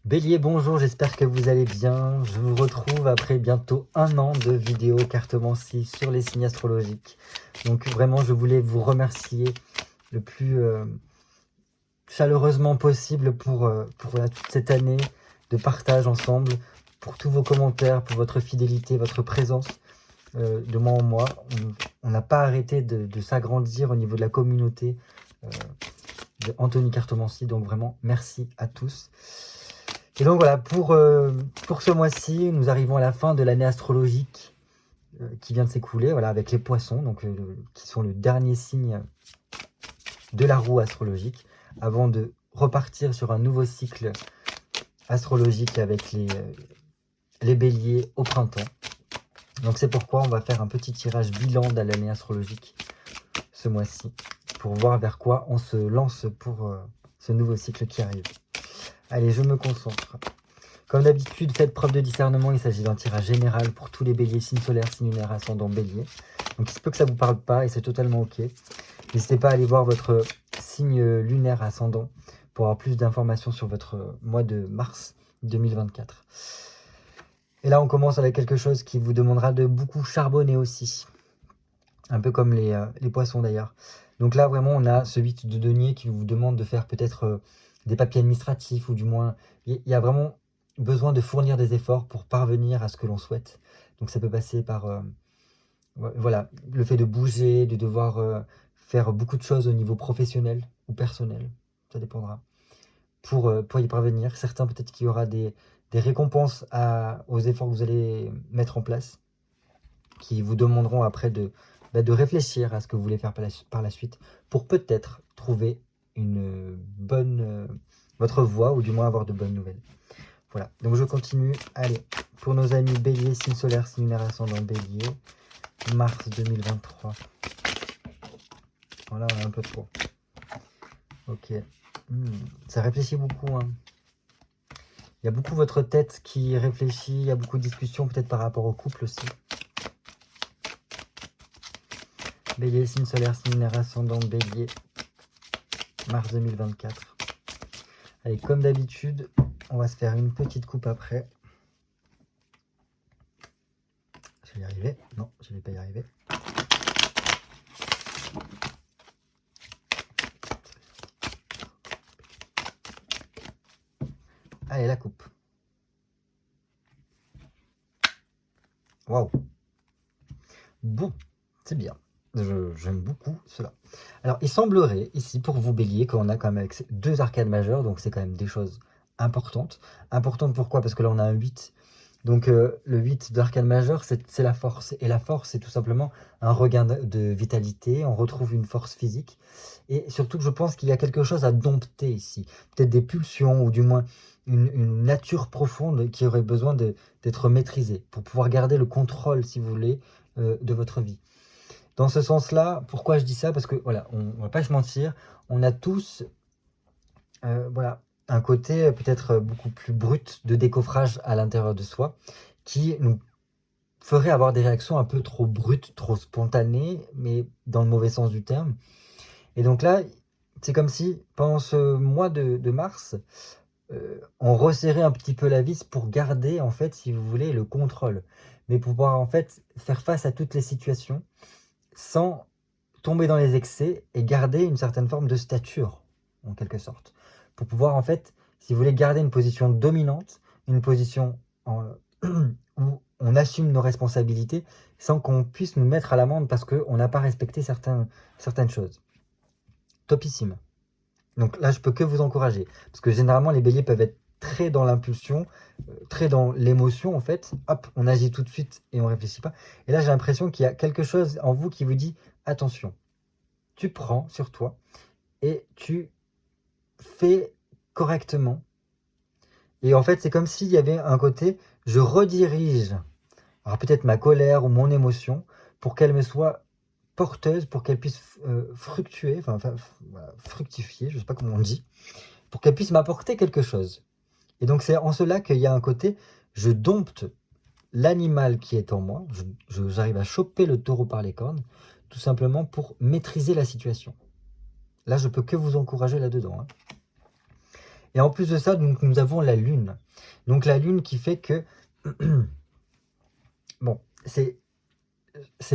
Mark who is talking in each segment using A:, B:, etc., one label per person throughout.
A: Bélier, bonjour, j'espère que vous allez bien. Je vous retrouve après bientôt 1 an de vidéos cartomancie sur les signes astrologiques. Donc vraiment, je voulais vous remercier le plus chaleureusement possible pour voilà, toute cette année de partage ensemble, pour tous vos commentaires, pour votre fidélité, votre présence de mois en mois. On n'a pas arrêté de s'agrandir au niveau de la communauté de Anthony Cartomancie, donc vraiment merci à tous. Et donc voilà, pour ce mois-ci, nous arrivons à la fin de l'année astrologique qui vient de s'écouler, voilà, avec les poissons, donc, qui sont le dernier signe de la roue astrologique, avant de repartir sur un nouveau cycle astrologique avec les béliers au printemps. Donc c'est pourquoi on va faire un petit tirage bilan de l'année astrologique ce mois-ci, pour voir vers quoi on se lance pour ce nouveau cycle qui arrive. Allez, je me concentre. Comme d'habitude, faites preuve de discernement, il s'agit d'un tirage général pour tous les béliers, signe solaire, signe lunaire, ascendant bélier. Donc il se peut que ça ne vous parle pas et c'est totalement ok. N'hésitez pas à aller voir votre signe lunaire ascendant pour avoir plus d'informations sur votre mois de mars 2024. Et là, on commence avec quelque chose qui vous demandera de beaucoup charbonner aussi. Un peu comme les poissons d'ailleurs. Donc là, vraiment, on a ce 8 de denier qui vous demande de faire peut-être des papiers administratifs ou du moins, il y a vraiment besoin de fournir des efforts pour parvenir à ce que l'on souhaite. Donc ça peut passer par voilà, le fait de bouger, de devoir faire beaucoup de choses au niveau professionnel ou personnel, ça dépendra, pour y parvenir. Certains, peut-être qu'il y aura des récompenses aux efforts que vous allez mettre en place, qui vous demanderont après de réfléchir à ce que vous voulez faire par la suite, pour peut-être trouver une bonne votre voie, ou du moins avoir de bonnes nouvelles. Voilà, donc je continue. Allez, pour nos amis bélier, signe solaire, signe lunaire, ascendant bélier, mars 2023. Voilà, on a un peu trop. Ok. Ça réfléchit beaucoup. Hein. Il y a beaucoup votre tête qui réfléchit, il y a beaucoup de discussions peut-être par rapport au couple aussi. Bélier, signe solaire, signe lunaire, ascendant bélier, mars 2024. Allez, comme d'habitude, on va se faire une petite coupe après. Je vais y arriver. Non, je ne vais pas y arriver. Allez, la coupe. Waouh. Bon, c'est bien. J'aime beaucoup cela. Alors, il semblerait ici, pour vous bélier, qu'on a quand même avec ces 2 arcades majeures, donc c'est quand même des choses importantes. Importantes pourquoi? Parce que là, on a un 8. Donc, le 8 d'arcade majeur, c'est la force. Et la force, c'est tout simplement un regain de vitalité. On retrouve une force physique. Et surtout, je pense qu'il y a quelque chose à dompter ici. Peut-être des pulsions, ou du moins une nature profonde qui aurait besoin d'être maîtrisée pour pouvoir garder le contrôle, si vous voulez, de votre vie. Dans ce sens-là, pourquoi je dis ça? Parce que, voilà, on ne va pas se mentir, on a tous, voilà, un côté peut-être beaucoup plus brut de décoffrage à l'intérieur de soi, qui nous ferait avoir des réactions un peu trop brutes, trop spontanées, mais dans le mauvais sens du terme. Et donc là, c'est comme si, pendant ce mois de mars, on resserrait un petit peu la vis pour garder, en fait, si vous voulez, le contrôle. Mais pour pouvoir, en fait, faire face à toutes les situations, sans tomber dans les excès et garder une certaine forme de stature, en quelque sorte. Pour pouvoir, en fait, si vous voulez, garder une position dominante, une position où on assume nos responsabilités sans qu'on puisse nous mettre à l'amende parce qu'on n'a pas respecté certaines choses. Topissime. Donc là, je peux que vous encourager. Parce que généralement, les béliers peuvent être très dans l'impulsion, très dans l'émotion, en fait. Hop, on agit tout de suite et on ne réfléchit pas. Et là, j'ai l'impression qu'il y a quelque chose en vous qui vous dit, attention, tu prends sur toi et tu fais correctement. Et en fait, c'est comme s'il y avait un côté, je redirige, alors peut-être ma colère ou mon émotion, pour qu'elle me soit porteuse, pour qu'elle puisse fructuer, voilà, fructifier, je ne sais pas comment on dit, pour qu'elle puisse m'apporter quelque chose. Et donc c'est en cela qu'il y a un côté, je dompte l'animal qui est en moi, j'arrive à choper le taureau par les cornes, tout simplement pour maîtriser la situation. Là, je peux que vous encourager là-dedans. Hein. Et en plus de ça, donc, nous avons la lune. Donc la lune qui fait que, bon, c'est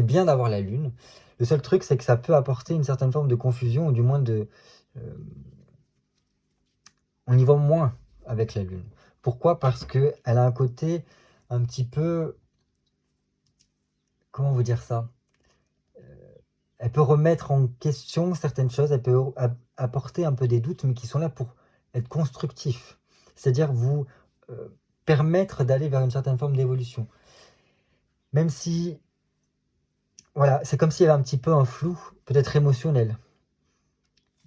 A: bien d'avoir la lune. Le seul truc, c'est que ça peut apporter une certaine forme de confusion, ou du moins on y voit moins avec la lune. Pourquoi? Parce qu'elle a un côté un petit peu, comment vous dire ça? Elle peut remettre en question certaines choses, elle peut apporter un peu des doutes, mais qui sont là pour être constructifs. C'est-à-dire vous permettre d'aller vers une certaine forme d'évolution. Même si, voilà, c'est comme s'il y avait un petit peu un flou, peut-être émotionnel,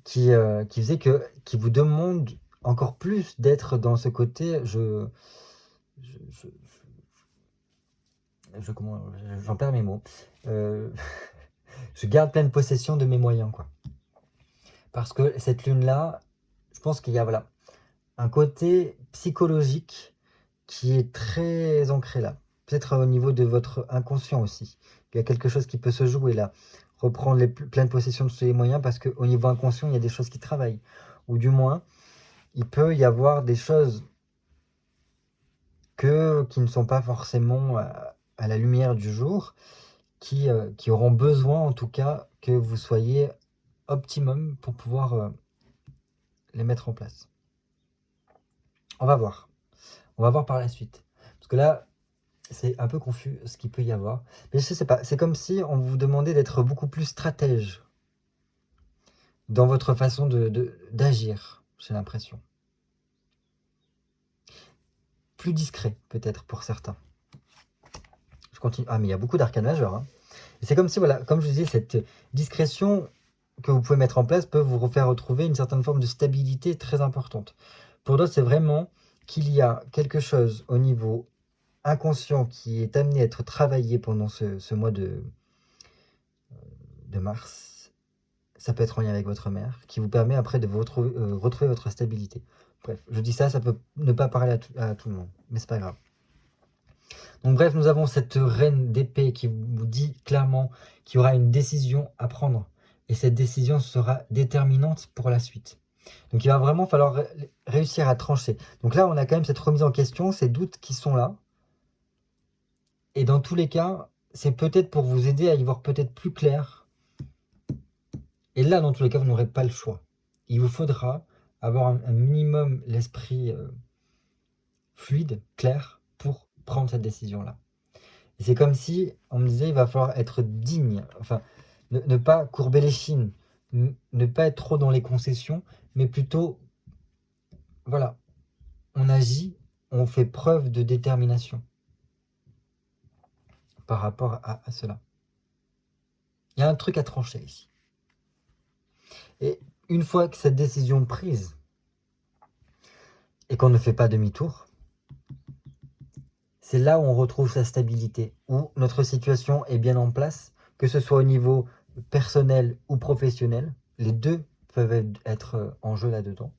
A: qui vous demande encore plus d'être dans ce côté, j'en perds mes mots. Je garde pleine possession de mes moyens, quoi. Parce que cette lune-là, je pense qu'il y a, voilà, un côté psychologique qui est très ancré là. Peut-être au niveau de votre inconscient aussi. Il y a quelque chose qui peut se jouer là. Reprendre pleine possession de ses moyens, parce qu'au niveau inconscient, il y a des choses qui travaillent. Ou du moins, il peut y avoir des choses qui ne sont pas forcément à la lumière du jour, qui auront besoin en tout cas que vous soyez optimum pour pouvoir les mettre en place. On va voir. On va voir par la suite. Parce que là, c'est un peu confus ce qu'il peut y avoir. Mais je sais pas, c'est comme si on vous demandait d'être beaucoup plus stratège dans votre façon d'agir, j'ai l'impression. Plus discret, peut-être, pour certains. Je continue. Ah, mais il y a beaucoup d'arcanes majeurs. Hein. Et c'est comme si, voilà, comme je vous disais, cette discrétion que vous pouvez mettre en place peut vous faire retrouver une certaine forme de stabilité très importante. Pour d'autres, c'est vraiment qu'il y a quelque chose au niveau inconscient qui est amené à être travaillé pendant ce mois de mars. Ça peut être en lien avec votre mère, qui vous permet après de vous retrouver votre stabilité. Bref, je dis ça, ça peut ne pas parler à tout le monde, mais c'est pas grave. Donc bref, nous avons cette reine d'épée qui vous dit clairement qu'il y aura une décision à prendre. Et cette décision sera déterminante pour la suite. Donc il va vraiment falloir réussir à trancher. Donc là, on a quand même cette remise en question, ces doutes qui sont là. Et dans tous les cas, c'est peut-être pour vous aider à y voir peut-être plus clair. Et là, dans tous les cas, vous n'aurez pas le choix. Il vous faudra avoir un minimum l'esprit fluide, clair, pour prendre cette décision-là. Et c'est comme si on me disait, il va falloir être digne, enfin, ne pas courber les chines, ne pas être trop dans les concessions, mais plutôt, voilà, on agit, on fait preuve de détermination par rapport à cela. Il y a un truc à trancher ici. Et une fois que cette décision prise, et qu'on ne fait pas demi-tour, c'est là où on retrouve sa stabilité, où notre situation est bien en place, que ce soit au niveau personnel ou professionnel. Les deux peuvent être en jeu là-dedans,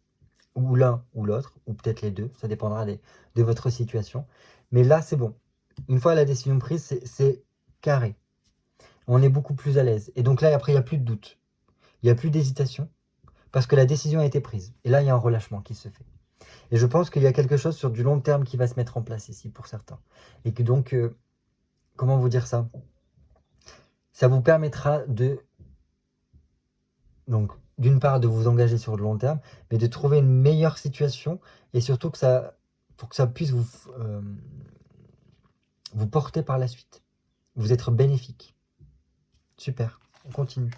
A: ou l'un ou l'autre, ou peut-être les deux, ça dépendra de votre situation. Mais là, c'est bon. Une fois la décision prise, c'est carré. On est beaucoup plus à l'aise. Et donc là, après, il n'y a plus de doute. Il n'y a plus d'hésitation, parce que la décision a été prise. Et là, il y a un relâchement qui se fait. Et je pense qu'il y a quelque chose sur du long terme qui va se mettre en place ici pour certains. Et que donc, comment vous dire ça? Ça vous permettra donc, d'une part, de vous engager sur le long terme, mais de trouver une meilleure situation, et surtout pour que ça puisse vous porter par la suite, vous être bénéfique. Super, on continue.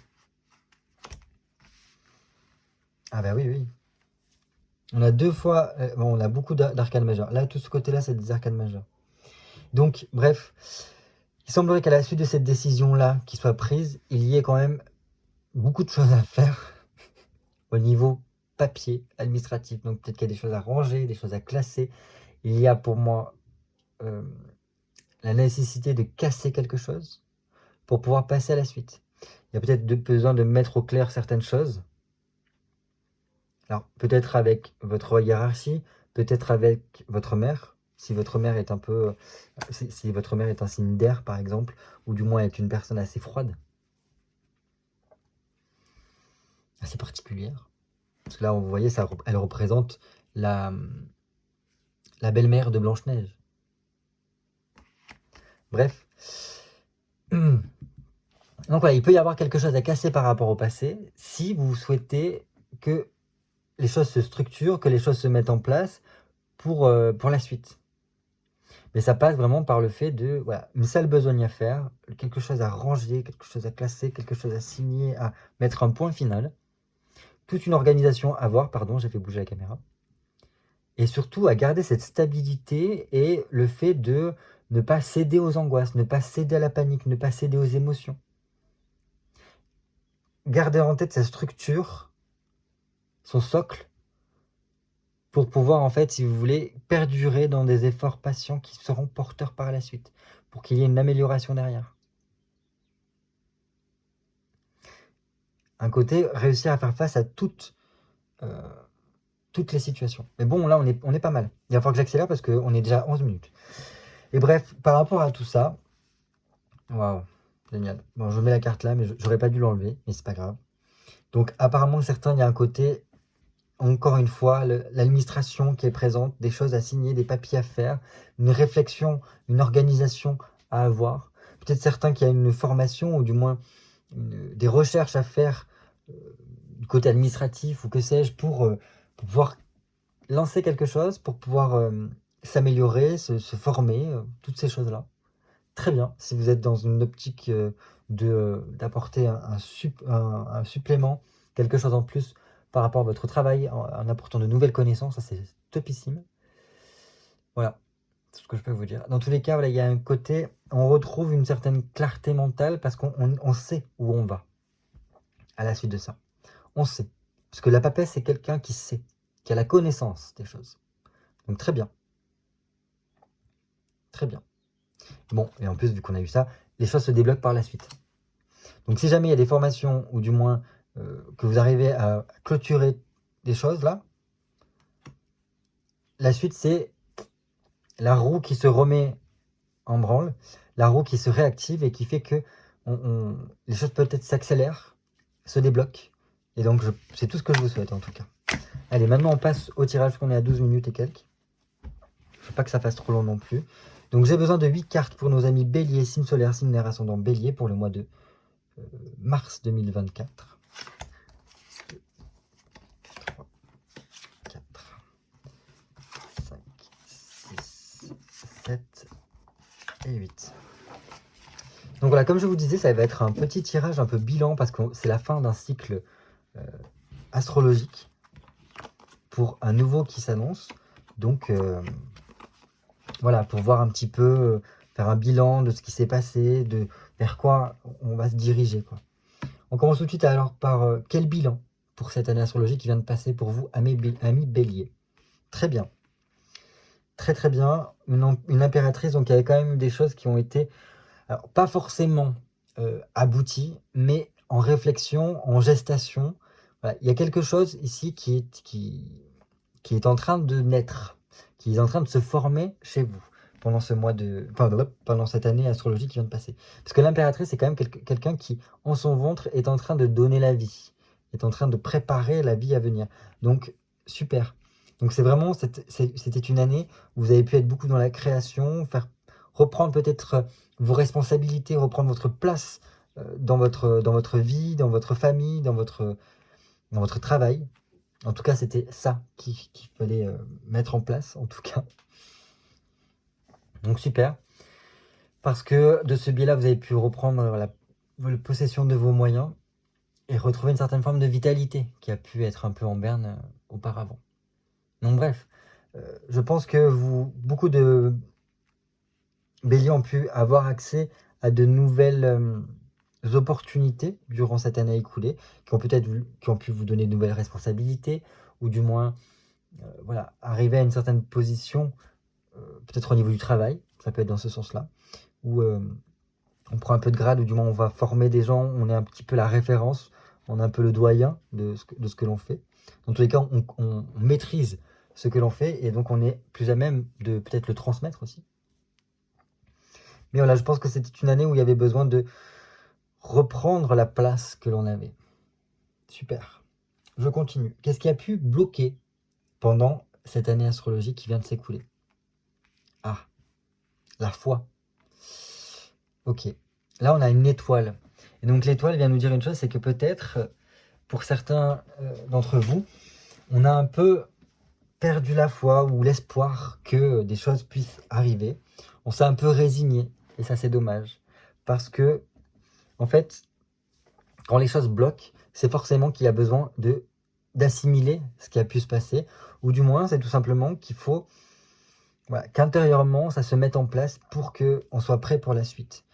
A: Ah bah oui, oui. On a deux fois, bon, on a beaucoup d'arcanes majeures. Là, tout ce côté-là, c'est des arcanes majeures. Donc, bref, il semblerait qu'à la suite de cette décision-là qui soit prise, il y ait quand même beaucoup de choses à faire au niveau papier, administratif. Donc peut-être qu'il y a des choses à ranger, des choses à classer. Il y a pour moi la nécessité de casser quelque chose pour pouvoir passer à la suite. Il y a peut-être besoin de mettre au clair certaines choses. Alors peut-être avec votre hiérarchie, peut-être avec votre mère. Si votre mère est un peu, si votre mère est un signe d'air par exemple, ou du moins est une personne assez froide, assez particulière. Parce que là, vous voyez, elle représente la, la belle-mère de Blanche-Neige. Bref. Donc voilà, il peut y avoir quelque chose à casser par rapport au passé si vous souhaitez que les choses se structurent, que les choses se mettent en place pour la suite. Mais ça passe vraiment par le fait de, voilà, une sale besogne à faire, quelque chose à ranger, quelque chose à classer, quelque chose à signer, à mettre un point final. Toute une organisation à voir, pardon, j'ai fait bouger la caméra. Et surtout à garder cette stabilité et le fait de ne pas céder aux angoisses, ne pas céder à la panique, ne pas céder aux émotions. Garder en tête sa structure, son socle, pour pouvoir en fait, si vous voulez, perdurer dans des efforts patients qui seront porteurs par la suite, pour qu'il y ait une amélioration derrière. Un côté, réussir à faire face à toutes les situations. Mais bon, là, on est pas mal. Il va falloir que j'accélère parce qu'on est déjà 11 minutes. Et bref, par rapport à tout ça, waouh, génial. Bon, je mets la carte là, mais j'aurais pas dû l'enlever, mais c'est pas grave. Donc, apparemment, certains, il y a un côté, encore une fois, l'administration qui est présente, des choses à signer, des papiers à faire, une réflexion, une organisation à avoir. Peut-être certains qui ont une formation, ou du moins des recherches à faire du côté administratif, ou que sais-je, pour pouvoir lancer quelque chose, pour pouvoir s'améliorer, se former, toutes ces choses-là. Très bien, si vous êtes dans une optique d'apporter un supplément, quelque chose en plus par rapport à votre travail, en apportant de nouvelles connaissances, ça c'est topissime. Voilà, c'est ce que je peux vous dire. Dans tous les cas, voilà, il y a un côté, on retrouve une certaine clarté mentale parce qu'on sait où on va à la suite de ça. On sait. Parce que la papesse, c'est quelqu'un qui sait, qui a la connaissance des choses. Donc très bien. Très bien. Bon, et en plus, vu qu'on a eu ça, les choses se débloquent par la suite. Donc si jamais il y a des formations, ou du moins que vous arrivez à clôturer des choses là, la suite c'est la roue qui se remet en branle, la roue qui se réactive et qui fait que les choses peut-être s'accélèrent, se débloquent. Et donc c'est tout ce que je vous souhaite en tout cas. Allez, maintenant on passe au tirage, qu'on est à 12 minutes et quelques. Je ne veux pas que ça fasse trop long non plus. Donc j'ai besoin de 8 cartes pour nos amis Bélier, signe solaire, signe lunaire, ascendant Bélier pour le mois de mars 2024. 3, 4, 5, 6, 7 et 8. Donc voilà, comme je vous disais, ça va être un petit tirage un peu bilan parce que c'est la fin d'un cycle astrologique pour un nouveau qui s'annonce. Donc voilà, pour voir un petit peu, faire un bilan de ce qui s'est passé, de vers quoi on va se diriger, quoi. On commence tout de suite alors par quel bilan pour cette année astrologique qui vient de passer pour vous, amis Bélier. Très bien. Très très bien. Une impératrice, donc il y avait quand même des choses qui ont été, alors, pas forcément abouties, mais en réflexion, en gestation. Voilà. Il y a quelque chose ici qui est en train de naître, qui est en train de se former chez vous pendant ce mois pendant cette année astrologique qui vient de passer. Parce que l'impératrice, c'est quand même quelqu'un qui, en son ventre, est en train de donner la vie, est en train de préparer la vie à venir. Donc, super. Donc c'est vraiment, c'était une année où vous avez pu être beaucoup dans la création, reprendre peut-être vos responsabilités, reprendre votre place dans votre vie, dans votre famille, dans votre travail. En tout cas, c'était ça qu'il fallait mettre en place, en tout cas. Donc super. Parce que de ce biais-là, vous avez pu reprendre la possession de vos moyens et retrouver une certaine forme de vitalité qui a pu être un peu en berne auparavant. Donc bref, je pense que beaucoup de Béliers ont pu avoir accès à de nouvelles opportunités durant cette année écoulée, qui ont pu vous donner de nouvelles responsabilités, ou du moins voilà, arriver à une certaine position, peut-être au niveau du travail, ça peut être dans ce sens-là, où on prend un peu de grade, ou du moins on va former des gens, on est un petit peu la référence, on est un peu le doyen de ce que l'on fait. Dans tous les cas, on maîtrise ce que l'on fait, et donc on est plus à même de peut-être le transmettre aussi. Mais voilà, je pense que c'était une année où il y avait besoin de reprendre la place que l'on avait. Super. Je continue. Qu'est-ce qui a pu bloquer pendant cette année astrologique qui vient de s'écouler? Ah, la foi. Ok. Là, on a une étoile. Et donc, l'étoile vient nous dire une chose, c'est que peut-être, pour certains d'entre vous, on a un peu perdu la foi ou l'espoir que des choses puissent arriver. On s'est un peu résigné. Et ça, c'est dommage. Parce que, en fait, quand les choses bloquent, c'est forcément qu'il y a besoin d'assimiler ce qui a pu se passer. Ou du moins, c'est tout simplement qu'il faut qu'intérieurement, ça se mette en place pour qu'on soit prêt pour la suite.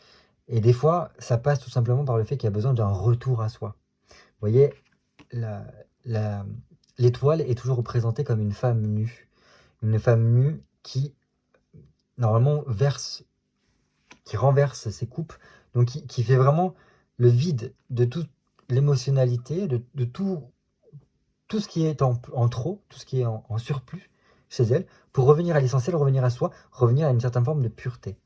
A: Et des fois, ça passe tout simplement par le fait qu'il y a besoin d'un retour à soi. Vous voyez, l'étoile est toujours représentée comme une femme nue. Une femme nue qui, normalement, qui renverse ses coupes, donc qui fait vraiment le vide de toute l'émotionnalité, de tout ce qui est en trop, tout ce qui est en surplus chez elle, pour revenir à l'essentiel, revenir à soi, revenir à une certaine forme de pureté.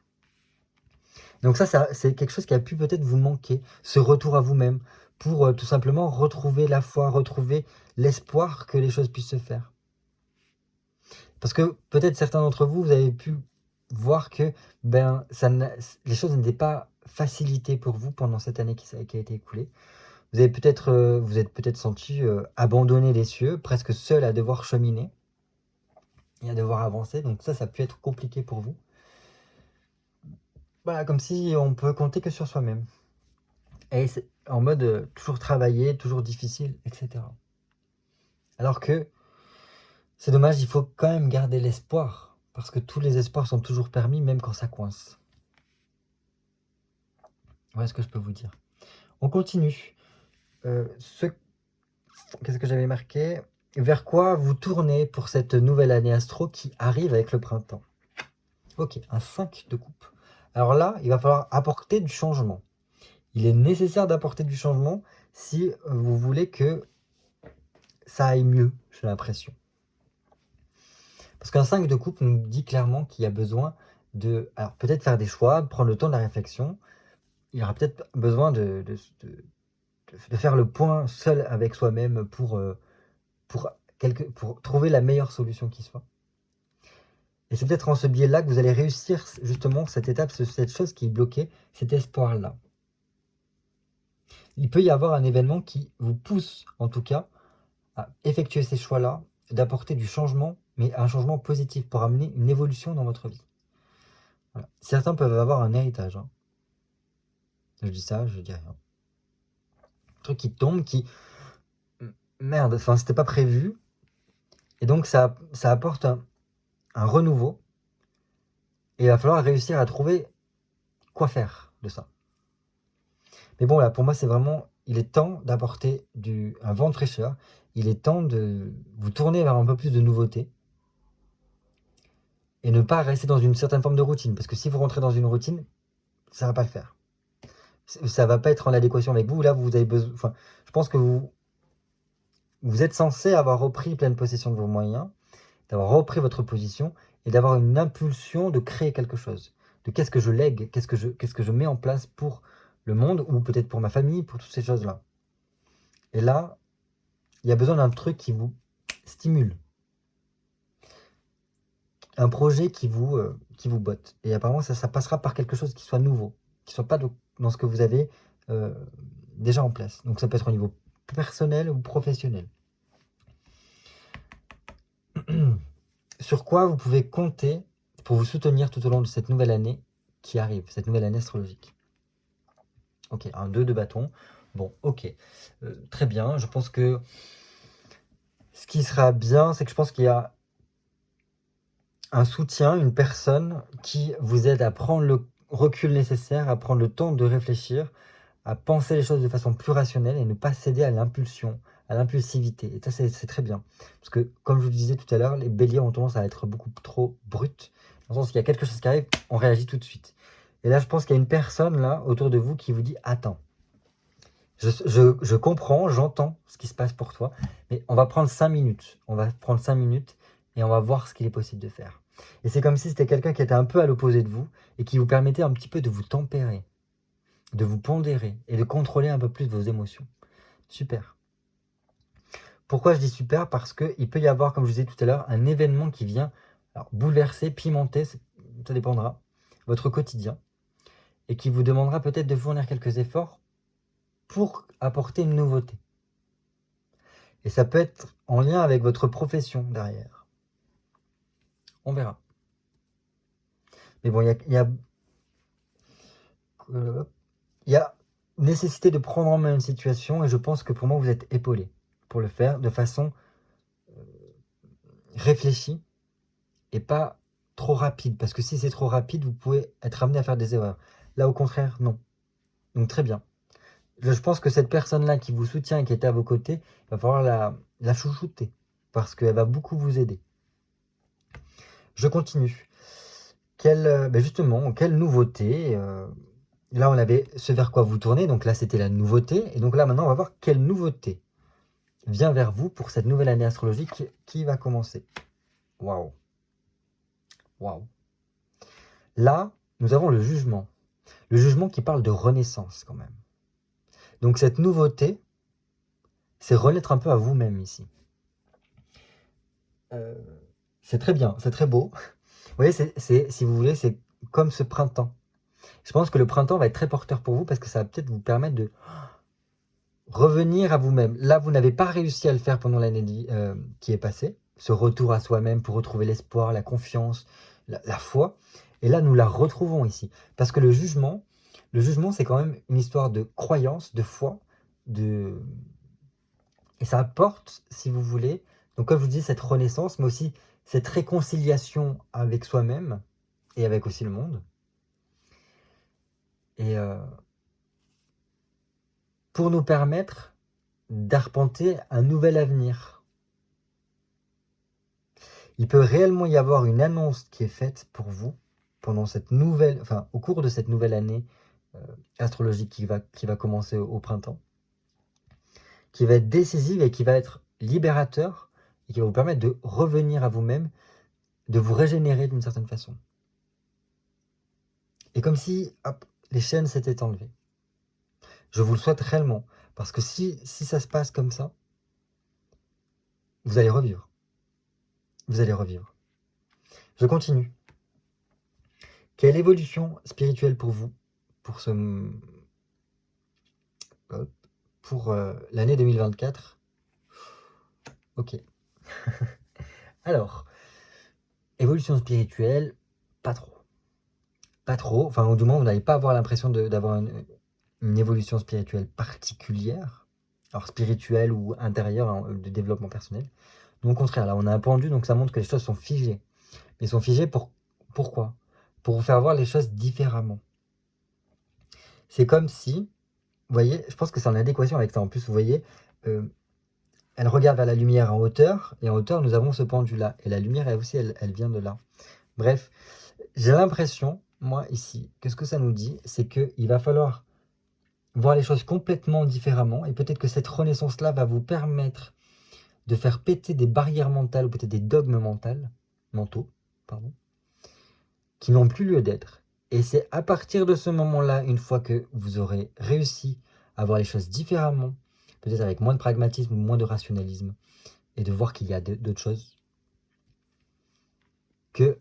A: Donc ça c'est quelque chose qui a pu peut-être vous manquer, ce retour à vous-même, pour tout simplement retrouver la foi, retrouver l'espoir que les choses puissent se faire. Parce que peut-être certains d'entre vous, vous avez pu voir que les choses n'étaient pas facilitées pour vous pendant cette année qui a été écoulée. Vous êtes peut-être senti abandonné des cieux, presque seul à devoir cheminer et à devoir avancer. Donc ça a pu être compliqué pour vous. Voilà, comme si on peut compter que sur soi-même. Et c'est en mode toujours travailler, toujours difficile, etc. Alors que c'est dommage, il faut quand même garder l'espoir. Parce que tous les espoirs sont toujours permis, même quand ça coince. Voilà ce que je peux vous dire. On continue. Qu'est-ce que j'avais marqué? Vers quoi vous tournez pour cette nouvelle année astro qui arrive avec le printemps? Ok, un 5 de coupe. Alors là, il va falloir apporter du changement. Il est nécessaire d'apporter du changement si vous voulez que ça aille mieux, j'ai l'impression. Parce qu'un 5 de coupe nous dit clairement qu'il y a besoin de... Alors peut-être faire des choix, de prendre le temps de la réflexion. Il y aura peut-être besoin de faire le point seul avec soi-même pour trouver la meilleure solution qui soit. Et c'est peut-être en ce biais-là que vous allez réussir justement cette étape, cette chose qui est bloquée, cet espoir-là. Il peut y avoir un événement qui vous pousse, en tout cas, à effectuer ces choix-là, d'apporter du changement, mais un changement positif pour amener une évolution dans votre vie. Voilà. Certains peuvent avoir un héritage. Hein. Je dis ça, je dis rien. Un truc qui tombe, merde, enfin, c'était pas prévu. Et donc, ça apporte un renouveau. Et il va falloir réussir à trouver quoi faire de ça. Mais bon, là, pour moi, c'est vraiment... Il est temps d'apporter un vent de fraîcheur. Il est temps de vous tourner vers un peu plus de nouveautés. Et ne pas rester dans une certaine forme de routine. Parce que si vous rentrez dans une routine, ça va pas le faire. Ça va pas être en adéquation avec vous. Là, vous avez besoin... Enfin, je pense que vous êtes censé avoir repris pleine possession de vos moyens, d'avoir repris votre position et d'avoir une impulsion de créer quelque chose. De qu'est-ce que je lègue, qu'est-ce que je mets en place pour le monde ou peut-être pour ma famille, pour toutes ces choses-là. Et là, il y a besoin d'un truc qui vous stimule. Un projet qui vous botte. Et apparemment, ça passera par quelque chose qui soit nouveau, qui ne soit pas dans ce que vous avez déjà en place. Donc ça peut être au niveau personnel ou professionnel. Sur quoi vous pouvez compter pour vous soutenir tout au long de cette nouvelle année qui arrive, cette nouvelle année astrologique. Ok, un 2 de bâton. Bon, ok. Très bien. Je pense que ce qui sera bien, c'est que je pense qu'il y a un soutien, une personne qui vous aide à prendre le recul nécessaire, à prendre le temps de réfléchir, à penser les choses de façon plus rationnelle et ne pas céder à l'impulsion, à l'impulsivité. Et ça, c'est très bien. Parce que, comme je vous le disais tout à l'heure, les béliers ont tendance à être beaucoup trop bruts. Dans le sens qu'il y a quelque chose qui arrive, on réagit tout de suite. Et là, je pense qu'il y a une personne là, autour de vous, qui vous dit « Attends, je comprends, j'entends ce qui se passe pour toi, mais on va prendre 5 minutes. On va prendre 5 minutes et on va voir ce qu'il est possible de faire. » Et c'est comme si c'était quelqu'un qui était un peu à l'opposé de vous et qui vous permettait un petit peu de vous tempérer, de vous pondérer et de contrôler un peu plus vos émotions. Super. Pourquoi je dis super? Parce qu'il peut y avoir, comme je vous disais tout à l'heure, un événement qui vient bouleverser, pimenter, ça dépendra, votre quotidien, et qui vous demandera peut-être de fournir quelques efforts pour apporter une nouveauté. Et ça peut être en lien avec votre profession derrière. On verra. Mais bon, il y a nécessité de prendre en main une situation, et je pense que pour moi, vous êtes épaulé pour le faire de façon réfléchie et pas trop rapide. Parce que si c'est trop rapide, vous pouvez être amené à faire des erreurs. Là, au contraire, non. Donc très bien. Je pense que cette personne-là qui vous soutient et qui était à vos côtés, il va falloir la chouchouter. Parce qu'elle va beaucoup vous aider. Je continue. Justement, quelle nouveauté là, on avait ce vers quoi vous tournez. Donc là, c'était la nouveauté. Et donc là, maintenant, on va voir quelle nouveauté vient vers vous pour cette nouvelle année astrologique qui va commencer. Waouh. Waouh. Là, nous avons le jugement. Le jugement qui parle de renaissance quand même. Donc cette nouveauté, c'est renaître un peu à vous-même ici. C'est très bien, c'est très beau. Vous voyez, si vous voulez, c'est comme ce printemps. Je pense que le printemps va être très porteur pour vous parce que ça va peut-être vous permettre de revenir à vous-même. Là, vous n'avez pas réussi à le faire pendant l'année qui est passée. Ce retour à soi-même pour retrouver l'espoir, la confiance, la foi. Et là, nous la retrouvons ici. Parce que le jugement, c'est quand même une histoire de croyance, de foi, et ça apporte, si vous voulez, donc comme je vous dis, cette renaissance, mais aussi cette réconciliation avec soi-même et avec aussi le monde. Et pour nous permettre d'arpenter un nouvel avenir. Il peut réellement y avoir une annonce qui est faite pour vous pendant au cours de cette nouvelle année astrologique qui va commencer au printemps, qui va être décisive et qui va être libérateur et qui va vous permettre de revenir à vous-même, de vous régénérer d'une certaine façon. Et comme si hop, les chaînes s'étaient enlevées. Je vous le souhaite réellement, parce que si ça se passe comme ça, vous allez revivre. Vous allez revivre. Je continue. Quelle évolution spirituelle pour vous, pour l'année 2024? Ok. Alors, évolution spirituelle, pas trop. Pas trop, enfin, ou du moins, vous n'allez pas avoir l'impression d'avoir une évolution spirituelle particulière, alors spirituelle ou intérieure, hein, de développement personnel. Donc, au contraire, là, on a un pendu, donc ça montre que les choses sont figées. Mais sont figées pourquoi? Pour vous faire voir les choses différemment. C'est comme si, vous voyez, je pense que c'est en adéquation avec ça. En plus, vous voyez, elle regarde vers la lumière en hauteur, et en hauteur, nous avons ce pendu-là. Et la lumière, elle aussi, elle vient de là. Bref, j'ai l'impression, moi, ici, que ce que ça nous dit, c'est qu'il va falloir voir les choses complètement différemment, et peut-être que cette renaissance-là va vous permettre de faire péter des barrières mentales, ou peut-être des dogmes mentaux, qui n'ont plus lieu d'être. Et c'est à partir de ce moment-là, une fois que vous aurez réussi à voir les choses différemment, peut-être avec moins de pragmatisme, moins de rationalisme, et de voir qu'il y a d'autres choses, qu'il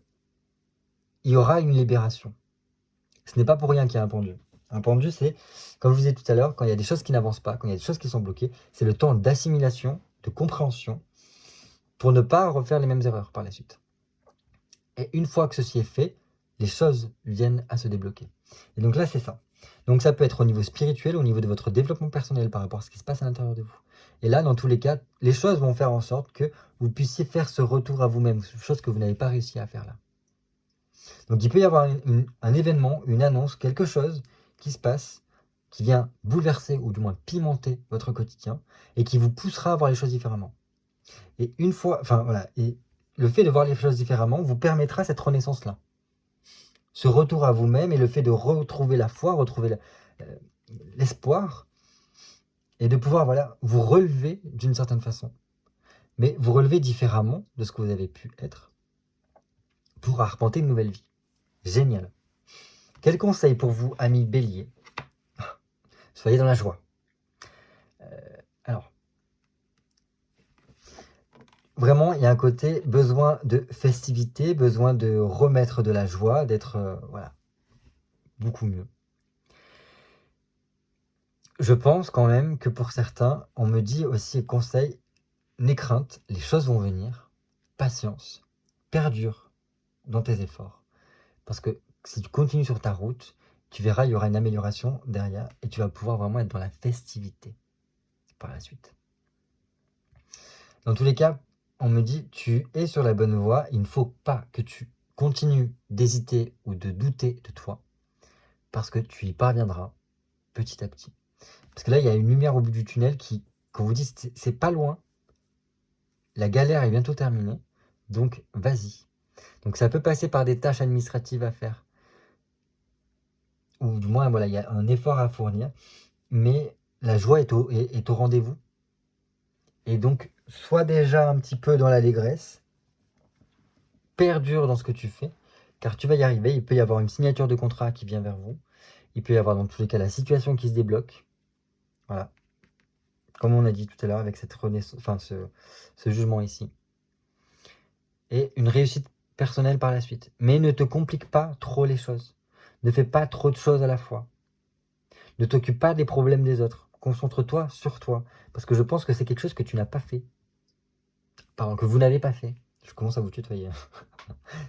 A: y aura une libération. Ce n'est pas pour rien qu'il y a un pendu. Un pendu, c'est, comme je vous disais tout à l'heure, quand il y a des choses qui n'avancent pas, quand il y a des choses qui sont bloquées, c'est le temps d'assimilation, de compréhension, pour ne pas refaire les mêmes erreurs par la suite. Et une fois que ceci est fait, les choses viennent à se débloquer. Et donc là, c'est ça. Donc ça peut être au niveau spirituel, au niveau de votre développement personnel par rapport à ce qui se passe à l'intérieur de vous. Et là, dans tous les cas, les choses vont faire en sorte que vous puissiez faire ce retour à vous-même, chose que vous n'avez pas réussi à faire là. Donc il peut y avoir un événement, une annonce, quelque chose qui se passe, qui vient bouleverser ou du moins pimenter votre quotidien et qui vous poussera à voir les choses différemment. Et une fois, enfin voilà, et le fait de voir les choses différemment vous permettra cette renaissance-là. Ce retour à vous-même et le fait de retrouver la foi, retrouver l'espoir et de pouvoir vous relever d'une certaine façon. Mais vous relever différemment de ce que vous avez pu être pour arpenter une nouvelle vie. Génial. Quel conseil pour vous, amis Bélier? Soyez dans la joie. Alors, vraiment, il y a un côté besoin de festivité, besoin de remettre de la joie, d'être voilà, beaucoup mieux. Je pense quand même que pour certains, on me dit aussi conseil, n'aie crainte, les choses vont venir, patience, perdure dans tes efforts. Parce que si tu continues sur ta route, tu verras, il y aura une amélioration derrière et tu vas pouvoir vraiment être dans la festivité par la suite. Dans tous les cas, on me dit, tu es sur la bonne voie, il ne faut pas que tu continues d'hésiter ou de douter de toi, parce que tu y parviendras petit à petit. Parce que là, il y a une lumière au bout du tunnel qui, qu'on vous dit, c'est pas loin, la galère est bientôt terminée, donc vas-y. Donc ça peut passer par des tâches administratives à faire, ou du moins, voilà, il y a un effort à fournir, mais la joie est au rendez-vous. Et donc, sois déjà un petit peu dans l'allégresse, perdure dans ce que tu fais, car tu vas y arriver. Il peut y avoir une signature de contrat qui vient vers vous. Il peut y avoir dans tous les cas la situation qui se débloque. Voilà. Comme on a dit tout à l'heure avec cette renaissance, enfin ce jugement ici. Et une réussite personnelle par la suite. Mais ne te complique pas trop les choses. Ne fais pas trop de choses à la fois. Ne t'occupe pas des problèmes des autres. Concentre-toi sur toi. Parce que je pense que c'est quelque chose que tu n'as pas fait. Pardon, que vous n'avez pas fait. Je commence à vous tutoyer.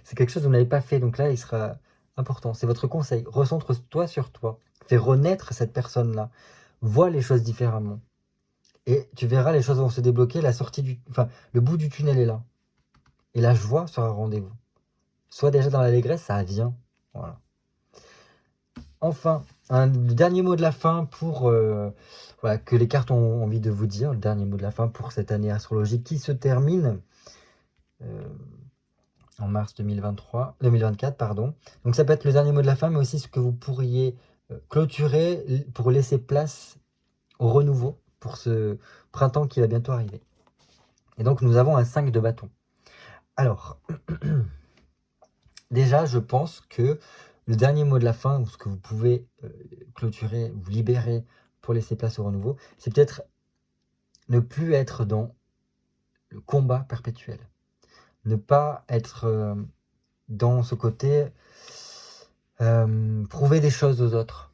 A: C'est quelque chose que vous n'avez pas fait, donc là, il sera important. C'est votre conseil. Recentre-toi sur toi. Fais renaître cette personne-là. Vois les choses différemment. Et tu verras, les choses vont se débloquer. La sortie enfin, le bout du tunnel est là. Et la joie sera au rendez-vous. Sois déjà dans l'allégresse, ça vient. Voilà. Enfin, le dernier mot de la fin pour voilà, que les cartes ont envie de vous dire. Le dernier mot de la fin pour cette année astrologique qui se termine en mars 2024, pardon. Donc ça peut être le dernier mot de la fin, mais aussi ce que vous pourriez clôturer pour laisser place au renouveau pour ce printemps qui va bientôt arriver. Et donc nous avons un 5 de bâton. Alors, déjà je pense que le dernier mot de la fin, ou ce que vous pouvez clôturer, vous libérer pour laisser place au renouveau, c'est peut-être ne plus être dans le combat perpétuel. Ne pas être dans ce côté prouver des choses aux autres.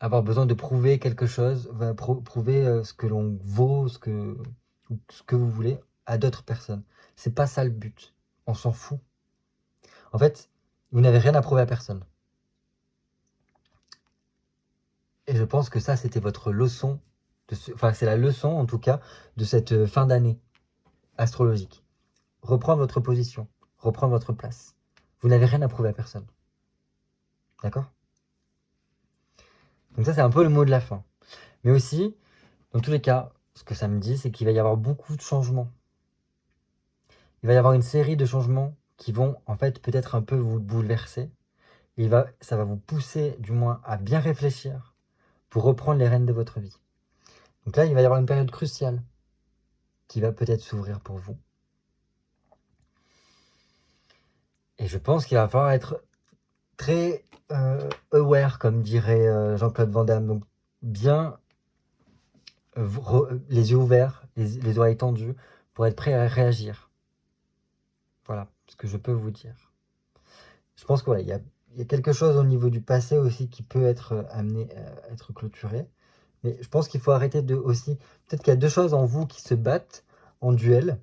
A: Avoir besoin de prouver quelque chose, prouver ce que l'on vaut, ce que vous voulez à d'autres personnes. C'est pas ça le but. On s'en fout. En fait, vous n'avez rien à prouver à personne. Et je pense que ça, c'était votre leçon. Enfin, c'est la leçon, en tout cas, de cette fin d'année astrologique. Reprendre votre position. Reprendre votre place. Vous n'avez rien à prouver à personne. D'accord ? Donc ça, c'est un peu le mot de la fin. Mais aussi, dans tous les cas, ce que ça me dit, c'est qu'il va y avoir beaucoup de changements. Il va y avoir une série de changements qui vont, en fait, peut-être un peu vous bouleverser. Et ça va vous pousser, du moins, à bien réfléchir pour reprendre les rênes de votre vie. Donc là, il va y avoir une période cruciale qui va peut-être s'ouvrir pour vous. Et je pense qu'il va falloir être très aware, comme dirait Jean-Claude Van Damme. Donc, bien les yeux ouverts, les oreilles tendues, pour être prêt à réagir. Voilà ce que je peux vous dire. Je pense qu'il y a quelque chose au niveau du passé aussi qui peut être amené à être clôturé. Mais je pense qu'il faut arrêter de aussi... Peut-être qu'il y a deux choses en vous qui se battent en duel.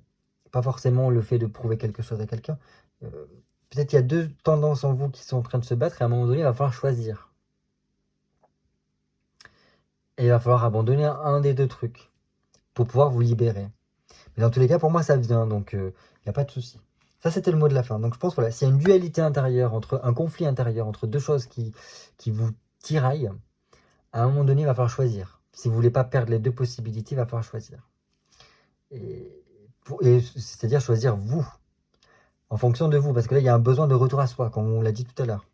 A: Pas forcément le fait de prouver quelque chose à quelqu'un. Peut-être qu'il y a deux tendances en vous qui sont en train de se battre et à un moment donné, il va falloir choisir. Et il va falloir abandonner un des deux trucs pour pouvoir vous libérer. Mais dans tous les cas, pour moi, ça vient. Donc, il n'y a pas de souci. Ça, c'était le mot de la fin. Donc, je pense, voilà, s'il y a une dualité intérieure, un conflit intérieur entre deux choses qui vous tiraillent, à un moment donné, il va falloir choisir. Si vous ne voulez pas perdre les deux possibilités, il va falloir choisir. Et c'est-à-dire choisir vous, en fonction de vous, parce que là, il y a un besoin de retour à soi, comme on l'a dit tout à l'heure.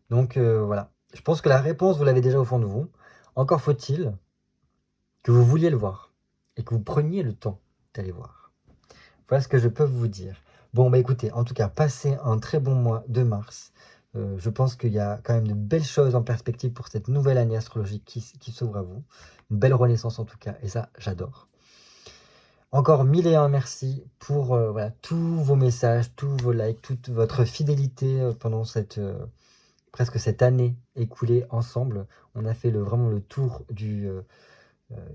A: Donc, voilà. Je pense que la réponse, vous l'avez déjà au fond de vous. Encore faut-il que vous vouliez le voir et que vous preniez le temps d'aller voir. Voilà ce que je peux vous dire. Bon, bah écoutez, en tout cas, passez un très bon mois de mars. Je pense qu'il y a quand même de belles choses en perspective pour cette nouvelle année astrologique qui s'ouvre à vous. Une belle renaissance en tout cas, et ça, j'adore. Encore mille et un merci pour voilà, tous vos messages, tous vos likes, toute votre fidélité pendant presque cette année écoulée ensemble. On a fait vraiment le tour du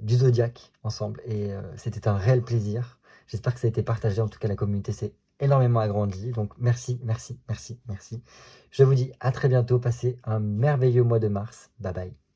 A: zodiaque ensemble et c'était un réel plaisir. J'espère que ça a été partagé. En tout cas, la communauté s'est énormément agrandie. Donc merci, merci, merci, merci. Je vous dis à très bientôt. Passez un merveilleux mois de mars. Bye bye.